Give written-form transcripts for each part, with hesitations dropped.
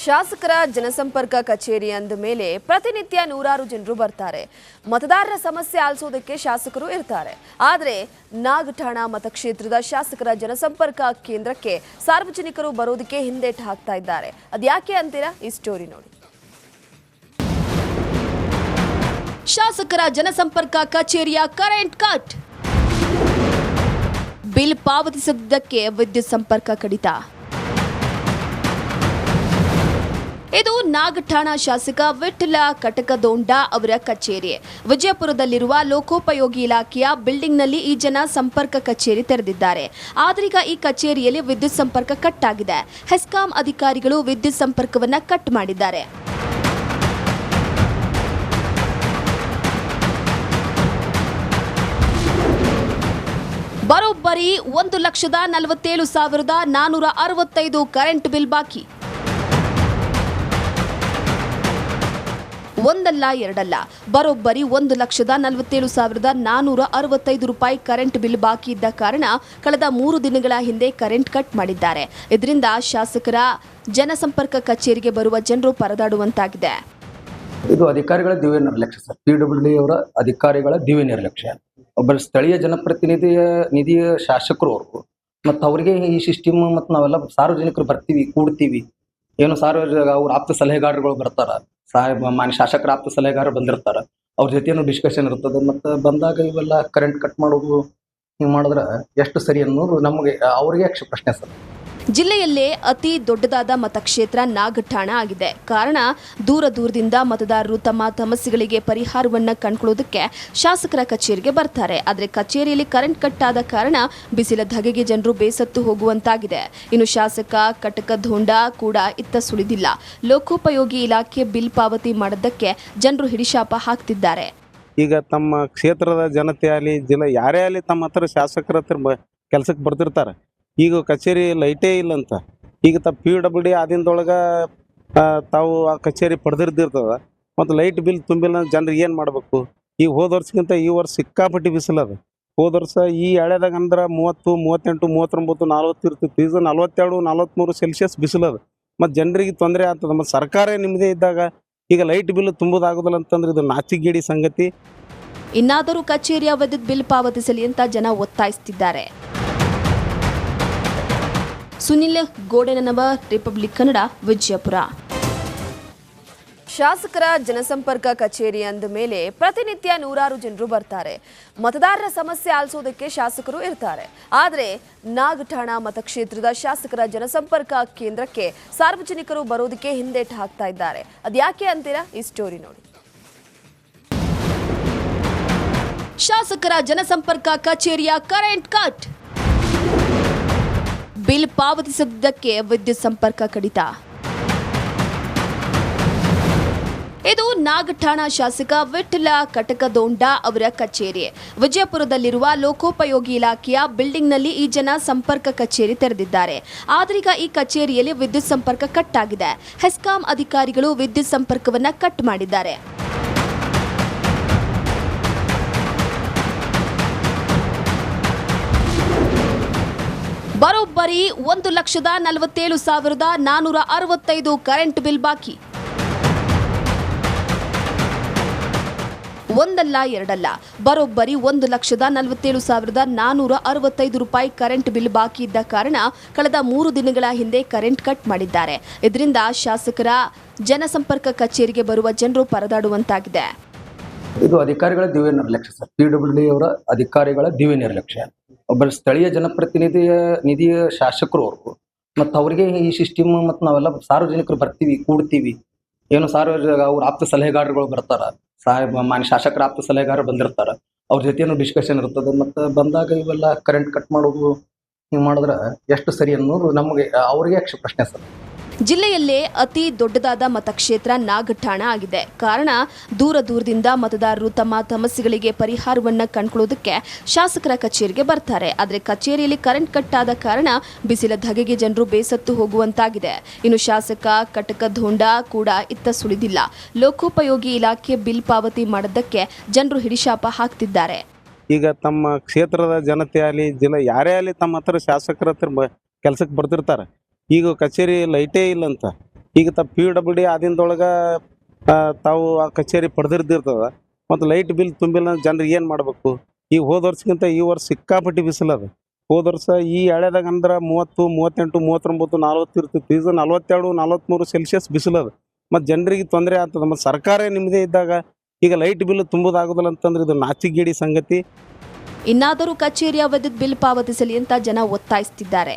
ಶಾಸಕರ ಜನಸಂಪರ್ಕ ಕಚೇರಿ ಅಂದ ಮೇಲೆ ಪ್ರತಿನಿತ್ಯ ನೂರಾರು ಜನರು ಬರ್ತಾರೆ. ಮತದಾರರ ಸಮಸ್ಯೆ ಆಲಿಸೋದಕ್ಕೆ ಶಾಸಕರು ಇರ್ತಾರೆ. ಆದರೆ ನಾಗಠಾಣ ಮತಕ್ಷೇತ್ರದ ಶಾಸಕರ ಜನಸಂಪರ್ಕ ಕೇಂದ್ರಕ್ಕೆ ಸಾರ್ವಜನಿಕರು ಬರೋದಕ್ಕೆ ಹಿಂದೇಟು ಹಾಕ್ತಾ ಇದ್ದಾರೆ. ಅದ್ಯಾಕೆ ಅಂತೀರಾ? ಈ ಸ್ಟೋರಿ ನೋಡಿ. ಶಾಸಕರ ಜನಸಂಪರ್ಕ ಕಚೇರಿಯ ಕರೆಂಟ್ ಕಟ್, ಬಿಲ್ ಪಾವತಿಸದಿದ್ದಕ್ಕೆ ವಿದ್ಯುತ್ ಸಂಪರ್ಕ ಕಡಿತ. ಇದು ನಾಗಠಾಣ ಶಾಸಕ ವಿಠ್ಠಲ ಕಟಕದೊಂಡ ಅವರ ಕಚೇರಿ. ವಿಜಯಪುರದಲ್ಲಿರುವ ಲೋಕೋಪಯೋಗಿ ಇಲಾಖೆಯ ಬಿಲ್ಡಿಂಗ್ನಲ್ಲಿ ಈ ಜನ ಸಂಪರ್ಕ ಕಚೇರಿ ತೆರೆದಿದ್ದಾರೆ. ಆದ್ರೀಗ ಈ ಕಚೇರಿಯಲ್ಲಿ ವಿದ್ಯುತ್ ಸಂಪರ್ಕ ಕಟ್ ಆಗಿದೆ. ಹೆಸ್ಕಾಂ ಅಧಿಕಾರಿಗಳು ವಿದ್ಯುತ್ ಸಂಪರ್ಕವನ್ನ ಕಟ್ ಮಾಡಿದ್ದಾರೆ. ಬರೋಬ್ಬರಿ 1,47,465 ಕರೆಂಟ್ ಬಿಲ್ ಬಾಕಿ. ಒಂದಲ್ಲ ಎರಡಲ್ಲ, ಬರೋಬ್ಬರಿ 1,47,465 ರೂಪಾಯಿ ಕರೆಂಟ್ ಬಿಲ್ ಬಾಕಿ ಇದ್ದ ಕಾರಣ ಕಳೆದ 3 ದಿನಗಳ ಹಿಂದೆ ಕರೆಂಟ್ ಕಟ್ ಮಾಡಿದ್ದಾರೆ. ಇದರಿಂದ ಶಾಸಕರ ಜನಸಂಪರ್ಕ ಕಚೇರಿಗೆ ಬರುವ ಜನರು ಪರದಾಡುವಂತಾಗಿದೆ. ಇದು ಅಧಿಕಾರಿಗಳ ದಿವ್ಯ ನಿರ್ಲಕ್ಷ್ಯ ಸರ್. PWD ಅವರ ಅಧಿಕಾರಿಗಳ ದಿವ್ಯ ನಿರ್ಲಕ್ಷ್ಯ. ಒಬ್ಬ ಸ್ಥಳೀಯ ನಿಧಿಯ ಶಾಸಕರು ಅವರು ಮತ್ತು ಅವರಿಗೆ ಈ ಸಿಸ್ಟಮ್ ಮತ್ತು ನಾವೆಲ್ಲ ಸಾರ್ವಜನಿಕರು ಬರ್ತೀವಿ, ಕೂಡ್ತೀವಿ, ಏನು ಅವ್ರ ಆಪ್ತ ಸಲಹೆಗಾರರುಗಳು ಬರ್ತಾರ, ಮಾನ್ಯ ಶಾಸಕರ ಆಪ್ತ ಸಲಹೆಗಾರರು ಬಂದಿರ್ತಾರ, ಅವ್ರ ಜೊತೆನೂ ಡಿಸ್ಕಷನ್ ಇರ್ತದೆ. ಮತ್ತು ಬಂದಾಗ ಇವೆಲ್ಲ ಕರೆಂಟ್ ಕಟ್ ಮಾಡೋದು ಹಿಂಗೆ ಮಾಡಿದ್ರೆ ಎಷ್ಟು ಸರಿ ಅನ್ನೋದು ನಮಗೆ ಅವರಿಗೆ ಪ್ರಶ್ನೆ ಸರ್. ಜಿಲ್ಲೆಯಲ್ಲೇ ಅತಿ ದೊಡ್ಡದಾದ ಮತಕ್ಷೇತ್ರ ನಾಗಠಾಣ ಆಗಿದೆ. ಕಾರಣ ದೂರದಿಂದ ಮತದಾರರು ತಮ್ಮ ಸಮಸ್ಯೆಗಳಿಗೆ ಪರಿಹಾರವನ್ನ ಕಂಡುಕೊಳ್ಳೋದಕ್ಕೆ ಶಾಸಕರ ಕಚೇರಿಗೆ ಬರ್ತಾರೆ. ಆದರೆ ಕಚೇರಿಯಲ್ಲಿ ಕರೆಂಟ್ ಕಟ್ ಆದ ಕಾರಣ ಬಿಸಿಲ ಧಗೆಗೆ ಜನರು ಬೇಸತ್ತು ಹೋಗುವಂತಾಗಿದೆ. ಇನ್ನು ಶಾಸಕ ಕಟಕದೊಂಡ ಕೂಡ ಇತ್ತ ಸುಳಿದಿಲ್ಲ. ಲೋಕೋಪಯೋಗಿ ಇಲಾಖೆ ಬಿಲ್ ಪಾವತಿ ಮಾಡೋದಕ್ಕೆ ಜನರು ಹಿಡಿಶಾಪ ಹಾಕ್ತಿದ್ದಾರೆ. ಈಗ ತಮ್ಮ ಕ್ಷೇತ್ರದ ಜನತೆ ಆಗಲಿ ಜಿಲ್ಲೆ ಯಾರೇ ಆಗಲಿ ತಮ್ಮ ಹತ್ರ ಶಾಸಕರ ಹತ್ರ ಕೆಲಸಕ್ಕೆ ಬರ್ತಿರ್ತಾರೆ. ಈಗ ಕಚೇರಿ ಲೈಟೇ ಇಲ್ಲಂತ ಈಗ PWD ಆದಿಂದೊಳಗೆ ತಾವು ಆ ಕಚೇರಿ ಪಡೆದಿರ್ದಿರ್ತದ ಮತ್ತು ಲೈಟ್ ಬಿಲ್ ತುಂಬಿಲ್ಲ ಜನರಿಗೆ ಏನು ಮಾಡಬೇಕು? ಈಗ ಹೋದ ವರ್ಷಕ್ಕಿಂತ ಈ ವರ್ಷ ಸಿಕ್ಕಾಪಟ್ಟಿ ಬಿಸಿಲದ. ಹೋದ ವರ್ಷ ಈ ಎಳೆದಾಗ ಅಂದ್ರೆ 30, 38, 39, 40 ಇರ್ತಿತ್ತು. ಈಗ 42, 43 ಸೆಲ್ಸಿಯಸ್ ಬಿಸಿಲದ. ಮತ್ತು ಜನರಿಗೆ ತೊಂದರೆ ಆಗ್ತದೆ. ಮತ್ತು ಸರ್ಕಾರ ನಿಮ್ಮದೇ ಇದ್ದಾಗ ಈಗ ಲೈಟ್ ಬಿಲ್ ತುಂಬೋದಾಗೋದಿಲ್ಲ ಅಂತಂದ್ರೆ ಇದು ನಾಚಿಗೇಡಿ ಸಂಗತಿ. ಇನ್ನಾದರೂ ಕಚೇರಿಯ ವಿದ್ಯುತ್ ಬಿಲ್ ಪಾವತಿಸಲಿ ಅಂತ ಜನ ಒತ್ತಾಯಿಸುತ್ತಿದ್ದಾರೆ. ಸುನಿಲ್ ಗೋಡೆನವರ್, ರಿಪಬ್ಲಿಕ್ ಕನ್ನಡ, ವಿಜಯಪುರ. ಶಾಸಕರ ಜನಸಂಪರ್ಕ ಕಚೇರಿ ಅಂದ ಮೇಲೆ ಪ್ರತಿನಿತ್ಯ ನೂರಾರು ಜನರು ಬರ್ತಾರೆ. ಮತದಾರರ ಸಮಸ್ಯೆ ಆಲಿಸೋದಕ್ಕೆ ಶಾಸಕರು ಇರ್ತಾರೆ. ಆದರೆ ನಾಗಠಾಣ ಮತಕ್ಷೇತ್ರದ ಶಾಸಕರ ಜನಸಂಪರ್ಕ ಕೇಂದ್ರಕ್ಕೆ ಸಾರ್ವಜನಿಕರು ಬರೋದಕ್ಕೆ ಹಿಂದೇಟು ಹಾಕ್ತಾ ಇದ್ದಾರೆ. ಅದ್ಯಾಕೆ ಅಂತೀರಾ? ಈ ಸ್ಟೋರಿ ನೋಡಿ. ಶಾಸಕರ ಜನಸಂಪರ್ಕ ಕಚೇರಿಯ ಕರೆಂಟ್ ಕಟ್, ಬಿಲ್ ಪಾವತಿಸದಿದ್ದಕ್ಕೆ ವಿದ್ಯುತ್ ಸಂಪರ್ಕ ಕಡಿತ. ಇದು ನಾಗಠಾಣ ಶಾಸಕ ವಿಠ್ಠಲ ಕಟಕದೊಂಡ ಅವರ ಕಚೇರಿ. ವಿಜಯಪುರದಲ್ಲಿರುವ ಲೋಕೋಪಯೋಗಿ ಇಲಾಖೆಯ ಬಿಲ್ಡಿಂಗ್ನಲ್ಲಿ ಈ ಜನ ಸಂಪರ್ಕ ಕಚೇರಿ ತೆರೆದಿದ್ದಾರೆ. ಆದ್ರೀಗ ಈ ಕಚೇರಿಯಲ್ಲಿ ವಿದ್ಯುತ್ ಸಂಪರ್ಕ ಕಟ್ ಆಗಿದೆ. ಹೆಸ್ಕಾಂ ಅಧಿಕಾರಿಗಳು ವಿದ್ಯುತ್ ಸಂಪರ್ಕವನ್ನ ಕಟ್ ಮಾಡಿದ್ದಾರೆ. ಬರೋಬ್ಬರಿ 1,47,465 ಕರೆಂಟ್ ಬಿಲ್ ಬಾಕಿ. ಒಂದಲ್ಲ ಎರಡಲ್ಲ, ಬರೋಬ್ಬರಿ 1,47,465 ರೂಪಾಯಿ ಕರೆಂಟ್ ಬಿಲ್ ಬಾಕಿ ಇದ್ದ ಕಾರಣ ಕಳೆದ 3 ದಿನಗಳ ಹಿಂದೆ ಕರೆಂಟ್ ಕಟ್ ಮಾಡಿದ್ದಾರೆ. ಇದರಿಂದ ಶಾಸಕರ ಜನಸಂಪರ್ಕ ಕಚೇರಿಗೆ ಬರುವ ಜನರು ಪರದಾಡುವಂತಾಗಿದೆ. ಇದು ಅಧಿಕಾರಿಗಳ ದಿವ್ಯ ನಿರ್ಲಕ್ಷ್ಯ ಸರ್. PWD ಅವರ ಅಧಿಕಾರಿಗಳ ದಿವ್ಯ ನಿರ್ಲಕ್ಷ್ಯ. ಒಬ್ಬ ಸ್ಥಳೀಯ ನಿಧಿಯ ಶಾಸಕರು ಅವರು ಮತ್ತು ಅವರಿಗೆ ಈ ಸಿಸ್ಟಮ್ ಮತ್ತು ನಾವೆಲ್ಲ ಸಾರ್ವಜನಿಕರು ಬರ್ತೀವಿ, ಕೂಡ್ತೀವಿ, ಏನು ಅವ್ರ ಆಪ್ತ ಸಲಹೆಗಾರರುಗಳು ಬರ್ತಾರ, ಮಾನ್ಯ ಶಾಸಕರ ಆಪ್ತ ಸಲಹೆಗಾರರು ಬಂದಿರ್ತಾರ, ಅವ್ರ ಜೊತೆನೂ ಡಿಸ್ಕಷನ್ ಇರ್ತದೆ. ಮತ್ತು ಬಂದಾಗ ಇವೆಲ್ಲ ಕರೆಂಟ್ ಕಟ್ ಮಾಡೋದು ಹಿಂಗೆ ಮಾಡಿದ್ರೆ ಎಷ್ಟು ಸರಿ ಅನ್ನೋದು ನಮಗೆ ಅವರಿಗೆ ಪ್ರಶ್ನೆ ಸರ್. ಜಿಲ್ಲೆಯಲ್ಲೇ ಅತಿ ದೊಡ್ಡದಾದ ಮತಕ್ಷೇತ್ರ ನಾಗಠಾಣ ಆಗಿದೆ. ಕಾರಣ ದೂರದಿಂದ ಮತದಾರರು ತಮ್ಮ ಸಮಸ್ಯೆಗಳಿಗೆ ಪರಿಹಾರವನ್ನ ಕಂಡುಕೊಳ್ಳೋದಕ್ಕೆ ಶಾಸಕರ ಕಚೇರಿಗೆ ಬರ್ತಾರೆ. ಆದರೆ ಕಚೇರಿಯಲ್ಲಿ ಕರೆಂಟ್ ಕಟ್ ಆದ ಕಾರಣ ಬಿಸಿಲ ಧಗೆಗೆ ಜನರು ಬೇಸತ್ತು ಹೋಗುವಂತಾಗಿದೆ. ಇನ್ನು ಶಾಸಕ ಕಟಕದೊಂಡ ಕೂಡ ಇತ್ತ ಸುಳಿದಿಲ್ಲ. ಲೋಕೋಪಯೋಗಿ ಇಲಾಖೆ ಬಿಲ್ ಪಾವತಿ ಮಾಡೋದಕ್ಕೆ ಜನರು ಹಿಡಿಶಾಪ ಹಾಕ್ತಿದ್ದಾರೆ. ಈಗ ತಮ್ಮ ಕ್ಷೇತ್ರದ ಜನತೆ ಆಗಲಿ ಜಿಲ್ಲೆ ಯಾರೇ ಆಗಲಿ ತಮ್ಮ ಹತ್ರ ಶಾಸಕರ ಹತ್ರ ಕೆಲಸಕ್ಕೆ ಬರ್ತಿರ್ತಾರೆ. ಈಗ ಕಚೇರಿ ಲೈಟೇ ಇಲ್ಲಂತ ಈಗ PWD ಆದಿಂದೊಳಗೆ ತಾವು ಆ ಕಚೇರಿ ಪಡೆದಿರ್ದಿರ್ತದ ಮತ್ತು ಲೈಟ್ ಬಿಲ್ ತುಂಬಿಲ್ಲ ಜನರಿಗೆ ಏನು ಮಾಡಬೇಕು. ಈಗ ಹೋದ ವರ್ಷಕ್ಕಿಂತ ಈ ವರ್ಷ ಸಿಕ್ಕಾಪಟ್ಟಿ ಬಿಸಿಲದ. ಹೋದ ವರ್ಷ ಈ ಎಳೆದಾಗ ಅಂದ್ರೆ 30, 38, 39, 40 ಇರ್ತಿತ್ತು. ಈಗ 42, 43 ಸೆಲ್ಸಿಯಸ್ ಬಿಸಿಲದ. ಮತ್ತು ಜನರಿಗೆ ತೊಂದರೆ ಆಗ್ತದೆ. ಮತ್ತು ಸರ್ಕಾರ ನಿಮ್ಮದೇ ಇದ್ದಾಗ ಈಗ ಲೈಟ್ ಬಿಲ್ ತುಂಬೋದಾಗೋದಿಲ್ಲ ಅಂತಂದ್ರೆ ಇದು ನಾಚಿಗೇಡಿ ಸಂಗತಿ. ಇನ್ನಾದರೂ ಕಚೇರಿಯ ವಿದ್ಯುತ್ ಬಿಲ್ ಪಾವತಿಸಲಿ ಅಂತ ಜನ ಒತ್ತಾಯಿಸುತ್ತಿದ್ದಾರೆ.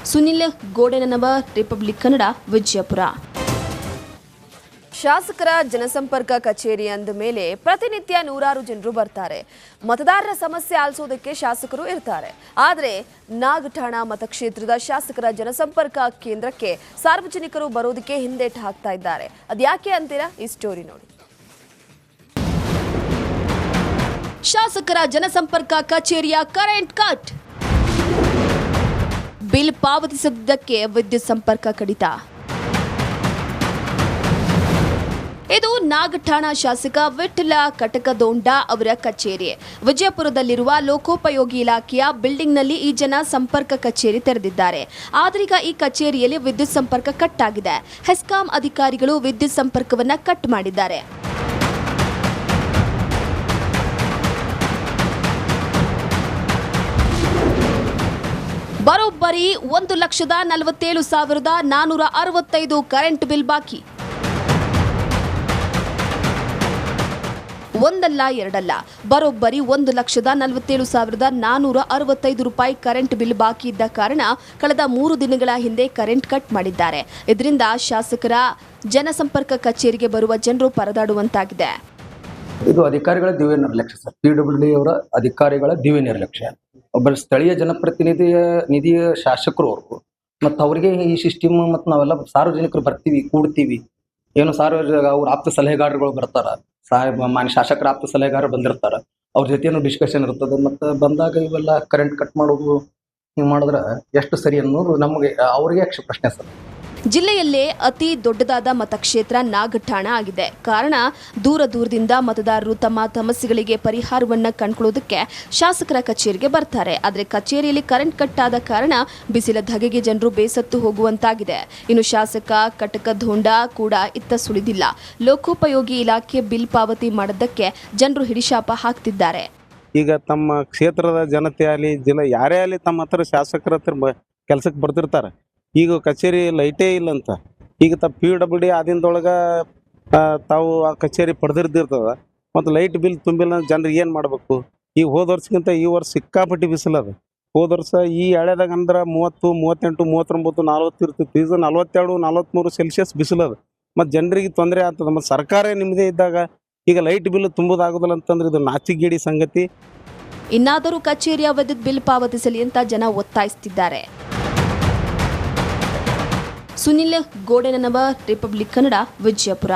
ಸುನಿಲ್ ಗೋಡೆನವರ್, ರಿಪಬ್ಲಿಕ್ ಕನ್ನಡ, ವಿಜಯಪುರ. ಶಾಸಕರ ಜನಸಂಪರ್ಕ ಕಚೇರಿ ಅಂದ ಮೇಲೆ ಪ್ರತಿನಿತ್ಯ ನೂರಾರು ಜನರು ಬರ್ತಾರೆ. ಮತದಾರರ ಸಮಸ್ಯೆ ಆಲಿಸೋದಕ್ಕೆ ಶಾಸಕರು ಇರ್ತಾರೆ. ಆದರೆ ನಾಗಠಾಣ ಮತಕ್ಷೇತ್ರದ ಶಾಸಕರ ಜನಸಂಪರ್ಕ ಕೇಂದ್ರಕ್ಕೆ ಸಾರ್ವಜನಿಕರು ಬರೋದಕ್ಕೆ ಹಿಂದೇಟು ಹಾಕ್ತಾ ಇದ್ದಾರೆ. ಅದ್ಯಾಕೆ ಅಂತೀರಾ? ಈ ಸ್ಟೋರಿ ನೋಡಿ. ಶಾಸಕರ ಜನಸಂಪರ್ಕ ಕಚೇರಿಯ ಕರೆಂಟ್ ಕಟ್, ಬಿಲ್ ಪಾವತಿಸದಿದ್ದಕ್ಕೆ ವಿದ್ಯುತ್ ಸಂಪರ್ಕ ಕಡಿತ. ಇದು ನಾಗಠಾಣ ಶಾಸಕ ವಿಠ್ಠಲ ಕಟಕದೊಂಡ ಅವರ ಕಚೇರಿ. ವಿಜಯಪುರದಲ್ಲಿರುವ ಲೋಕೋಪಯೋಗಿ ಇಲಾಖೆಯ ಬಿಲ್ಡಿಂಗ್ನಲ್ಲಿ ಈ ಜನ ಸಂಪರ್ಕ ಕಚೇರಿ ತೆರೆದಿದ್ದಾರೆ. ಆದ್ರೀಗ ಈ ಕಚೇರಿಯಲ್ಲಿ ವಿದ್ಯುತ್ ಸಂಪರ್ಕ ಕಟ್ ಆಗಿದೆ. ಹೆಸ್ಕಾಂ ಅಧಿಕಾರಿಗಳು ವಿದ್ಯುತ್ ಸಂಪರ್ಕವನ್ನ ಕಟ್ ಮಾಡಿದ್ದಾರೆ. ಬರೋಬ್ಬರಿ 1,47,465 ಕರೆಂಟ್ ಬಿಲ್ ಬಾಕಿ. ಒಂದಲ್ಲ ಎರಡಲ್ಲ, ಬರೋಬ್ಬರಿ 1,47,465 ರೂಪಾಯಿ ಕರೆಂಟ್ ಬಿಲ್ ಬಾಕಿ ಇದ್ದ ಕಾರಣ ಕಳೆದ 3 ದಿನಗಳ ಹಿಂದೆ ಕರೆಂಟ್ ಕಟ್ ಮಾಡಿದ್ದಾರೆ. ಇದರಿಂದ ಶಾಸಕರ ಜನಸಂಪರ್ಕ ಕಚೇರಿಗೆ ಬರುವ ಜನರು ಪರದಾಡುವಂತಾಗಿದೆ. ಇದು ಅಧಿಕಾರಿಗಳ ದಿವ್ಯ ನಿರ್ಲಕ್ಷ್ಯ ಸರ್. PWD ಅವರ ಅಧಿಕಾರಿಗಳ ದಿವ್ಯ ನಿರ್ಲಕ್ಷ್ಯ. ಒಬ್ಬ ಸ್ಥಳೀಯ ನಿಧಿಯ ಶಾಸಕರು ಅವರು ಮತ್ತು ಅವರಿಗೆ ಈ ಸಿಸ್ಟಮ್ ಮತ್ತು ನಾವೆಲ್ಲ ಸಾರ್ವಜನಿಕರು ಬರ್ತೀವಿ, ಕೂಡ್ತೀವಿ, ಏನು ಅವ್ರ ಆಪ್ತ ಸಲಹೆಗಾರಗಳು ಬರ್ತಾರ, ಮಾನ್ಯ ಶಾಸಕರ ಆಪ್ತ ಸಲಹೆಗಾರರು ಬಂದಿರ್ತಾರ, ಅವ್ರ ಜೊತೆನೂ ಡಿಸ್ಕಷನ್ ಇರ್ತದೆ. ಮತ್ತು ಬಂದಾಗ ಇವೆಲ್ಲ ಕರೆಂಟ್ ಕಟ್ ಮಾಡೋದು ಹಿಂಗೆ ಮಾಡಿದ್ರೆ ಎಷ್ಟು ಸರಿ ಅನ್ನೋದು ನಮಗೆ ಅವ್ರಿಗೆ ಪ್ರಶ್ನೆ ಸರ್. ಜಿಲ್ಲೆಯಲ್ಲೇ ಅತಿ ದೊಡ್ಡದಾದ ಮತಕ್ಷೇತ್ರ ನಾಗಠಾಣ ಆಗಿದೆ. ಕಾರಣ ದೂರದಿಂದ ಮತದಾರರು ತಮ್ಮ ಸಮಸ್ಯೆಗಳಿಗೆ ಪರಿಹಾರವನ್ನ ಕಂಡುಕೊಳ್ಳೋದಕ್ಕೆ ಶಾಸಕರ ಕಚೇರಿಗೆ ಬರ್ತಾರೆ. ಆದರೆ ಕಚೇರಿಯಲ್ಲಿ ಕರೆಂಟ್ ಕಟ್ ಆದ ಕಾರಣ ಬಿಸಿಲ ಧಗೆಗೆ ಜನರು ಬೇಸತ್ತು ಹೋಗುವಂತಾಗಿದೆ. ಇನ್ನು ಶಾಸಕ ಕಟಕದೊಂಡ ಕೂಡ ಇತ್ತ ಸುಳಿದಿಲ್ಲ. ಲೋಕೋಪಯೋಗಿ ಇಲಾಖೆ ಬಿಲ್ ಪಾವತಿ ಮಾಡದ್ದಕ್ಕೆ ಜನರು ಹಿಡಿಶಾಪ ಹಾಕ್ತಿದ್ದಾರೆ. ಈಗ ತಮ್ಮ ಕ್ಷೇತ್ರದ ಜನತೆ ಆಗಲಿ ಯಾರೇ ಆಗಲಿ ತಮ್ಮ ಹತ್ರ ಶಾಸಕರ ಹತ್ರ ಕೆಲಸಕ್ಕೆ ಬರ್ತಿರ್ತಾರೆ. ಈಗ ಕಚೇರಿ ಲೈಟೇ ಇಲ್ಲ ಅಂತ ಈಗ PWD ಆದಿಂದೊಳಗೆ ತಾವು ಆ ಕಚೇರಿ ಪಡೆದಿರ್ದಿರ್ತದ ಮತ್ತು ಲೈಟ್ ಬಿಲ್ ತುಂಬಿಲ್ಲ ಜನರಿಗೆ ಏನು ಮಾಡಬೇಕು. ಈಗ ಹೋದ ವರ್ಷಕ್ಕಿಂತ ಈ ವರ್ಷ ಸಿಕ್ಕಾಪಟ್ಟಿ ಬಿಸಿಲದ. ಹೋದ ವರ್ಷ ಈ ಎಳೆದಾಗ ಅಂದ್ರೆ 30, 38, 39, 40 ಇರ್ತಿತ್ತು. ಈಗ 42, 43 ಸೆಲ್ಸಿಯಸ್ ಬಿಸಿಲದ. ಮತ್ತು ಜನರಿಗೆ ತೊಂದರೆ ಆಗ್ತದೆ. ಮತ್ತು ಸರ್ಕಾರ ನಿಮ್ಮದೇ ಇದ್ದಾಗ ಈಗ ಲೈಟ್ ಬಿಲ್ ತುಂಬೋದಾಗೋದಿಲ್ಲ ಅಂತಂದ್ರೆ ಇದು ನಾಚಿಗೇಡಿ ಸಂಗತಿ. ಇನ್ನಾದರೂ ಕಚೇರಿಯ ವಿದ್ಯುತ್ ಬಿಲ್ ಪಾವತಿಸಲಿ ಅಂತ ಜನ ಒತ್ತಾಯಿಸುತ್ತಿದ್ದಾರೆ. ಸುನಿಲ್ ಗೋಡೆನವರ್, ರಿಪಬ್ಲಿಕ್ ಕನ್ನಡ, ವಿಜಯಪುರ.